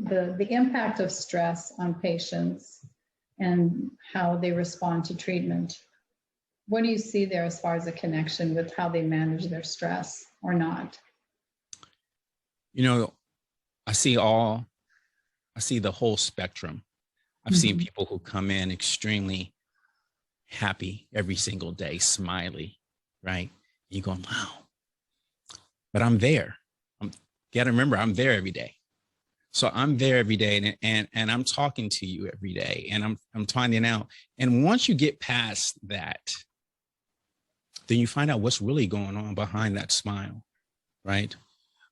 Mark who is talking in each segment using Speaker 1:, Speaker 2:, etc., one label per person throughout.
Speaker 1: the impact of stress on patients and how they respond to treatment. What do you see there as far as a connection with how they manage their stress or not?
Speaker 2: You know, I see the whole spectrum. I've seen people who come in extremely happy every single day, smiley, right? You go, wow, but I'm there. Gotta remember, I'm there every day. So I'm there every day, and I'm talking to you every day, and I'm finding out. And once you get past that, then you find out what's really going on behind that smile, right?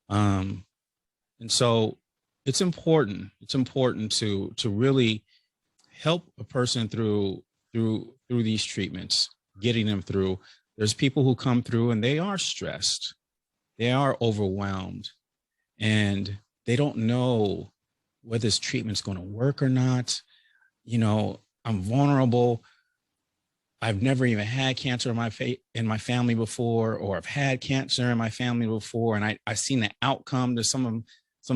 Speaker 2: And so it's important. It's important to really help a person through these treatments, getting them through. There's people who come through and they are stressed, they are overwhelmed, and they don't know whether this treatment's going to work or not. You know, I'm vulnerable. I've never even had cancer in my family before, or I've had cancer in my family before, and I've seen the outcome to some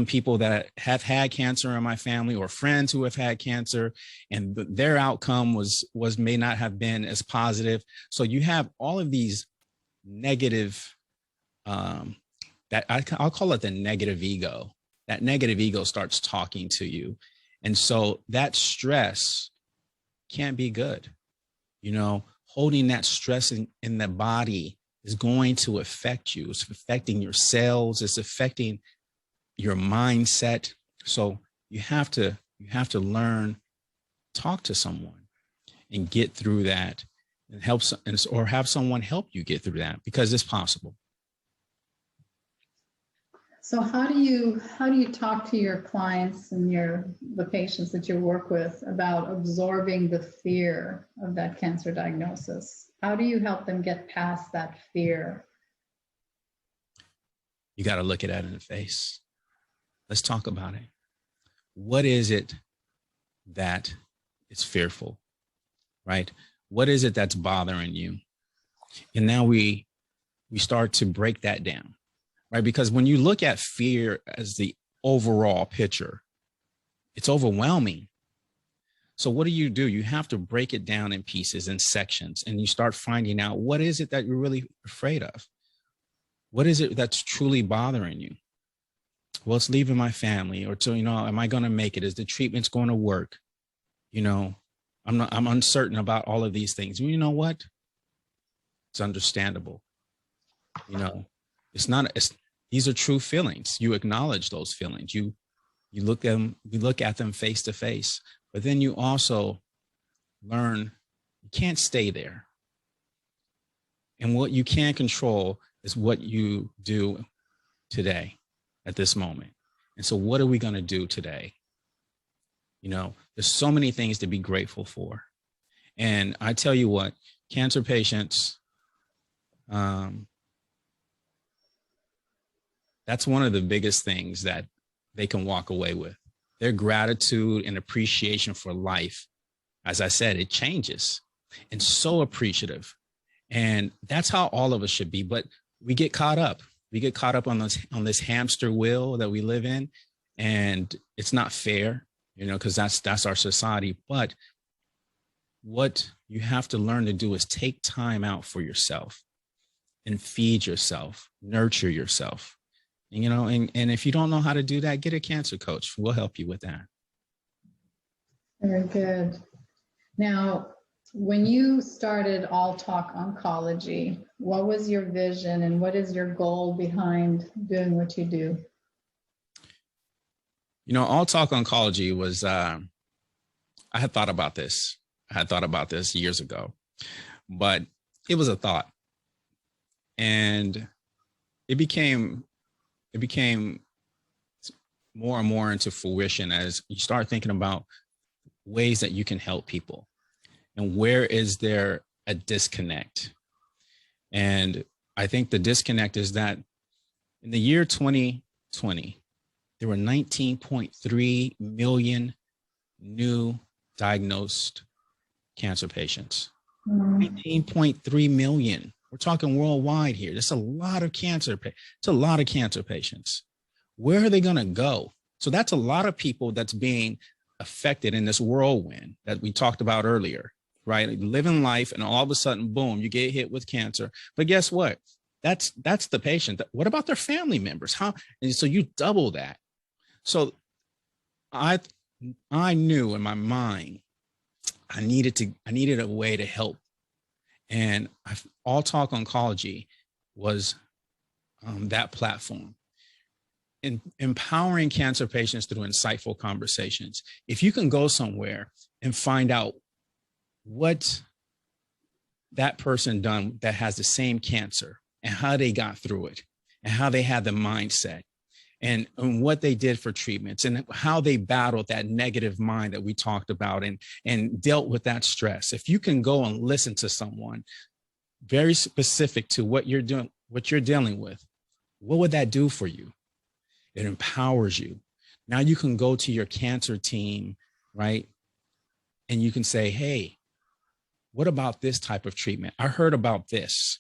Speaker 2: people that have had cancer in my family, or friends who have had cancer, and their outcome may not have been as positive. So you have all of these negative, that I'll call it the negative ego. That negative ego starts talking to you. And so that stress can't be good. You know, holding that stress in the body is going to affect you. It's affecting your cells. It's affecting your mindset. So you have to learn, talk to someone and get through that, and or have someone help you get through that, because it's possible.
Speaker 1: So how do you talk to your clients and the patients that you work with about absorbing the fear of that cancer diagnosis? How do you help them get past that fear?
Speaker 2: You got to look it at in the face. Let's talk about it. What is it that is fearful, right? What is it that's bothering you? And now we start to break that down, right? Because when you look at fear as the overall picture, it's overwhelming. So what do? You have to break it down in pieces and sections, and you start finding out, what is it that you're really afraid of? What is it that's truly bothering you? Well, it's leaving my family, or am I going to make it? Is the treatment's going to work? You know, I'm uncertain about all of these things. You know what? It's understandable. You know, these are true feelings. You acknowledge those feelings. You look at them face to face, but then you also learn you can't stay there. And what you can control is what you do today at this moment. And so what are we going to do today? You know, there's so many things to be grateful for. And I tell you what, cancer patients, that's one of the biggest things that they can walk away with. Their gratitude and appreciation for life. As I said, it changes, and so appreciative. And that's how all of us should be. But we get caught up. We get caught up on this hamster wheel that we live in, and it's not fair, you know, because that's our society. But what you have to learn to do is take time out for yourself and feed yourself, nurture yourself. And, you know, and if you don't know how to do that, get a cancer coach. We'll help you with that.
Speaker 1: Very good. Now, when you started All Talk Oncology, what was your vision and what is your goal behind doing what you do?
Speaker 2: You know, All Talk Oncology was, I had thought about this. I had thought about this years ago, but it was a thought. And it became more and more into fruition as you start thinking about ways that you can help people. And where is there a disconnect? And I think the disconnect is that in the year 2020, there were 19.3 million new diagnosed cancer patients. 19.3 million. We're talking worldwide here. That's a lot of cancer. It's a lot of cancer patients. Where are they going to go? So that's a lot of people that's being affected in this whirlwind that we talked about earlier, right? Living life, and all of a sudden, boom, you get hit with cancer. But guess what? That's the patient. What about their family members? How? And so you double that. So I knew in my mind I needed a way to help, and All Talk Oncology was that platform. Empowering cancer patients through insightful conversations. If you can go somewhere and find out what that person done that has the same cancer and how they got through it and how they had the mindset and what they did for treatments and how they battled that negative mind that we talked about and dealt with that stress. If you can go and listen to someone very specific to what you're doing, what you're dealing with, what would that do for you? It empowers you. Now you can go to your cancer team, right? And you can say, hey, what about this type of treatment? I heard about this.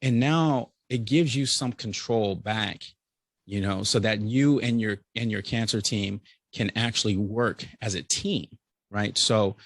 Speaker 2: And now it gives you some control back, so that you and your cancer team can actually work as a team, right? So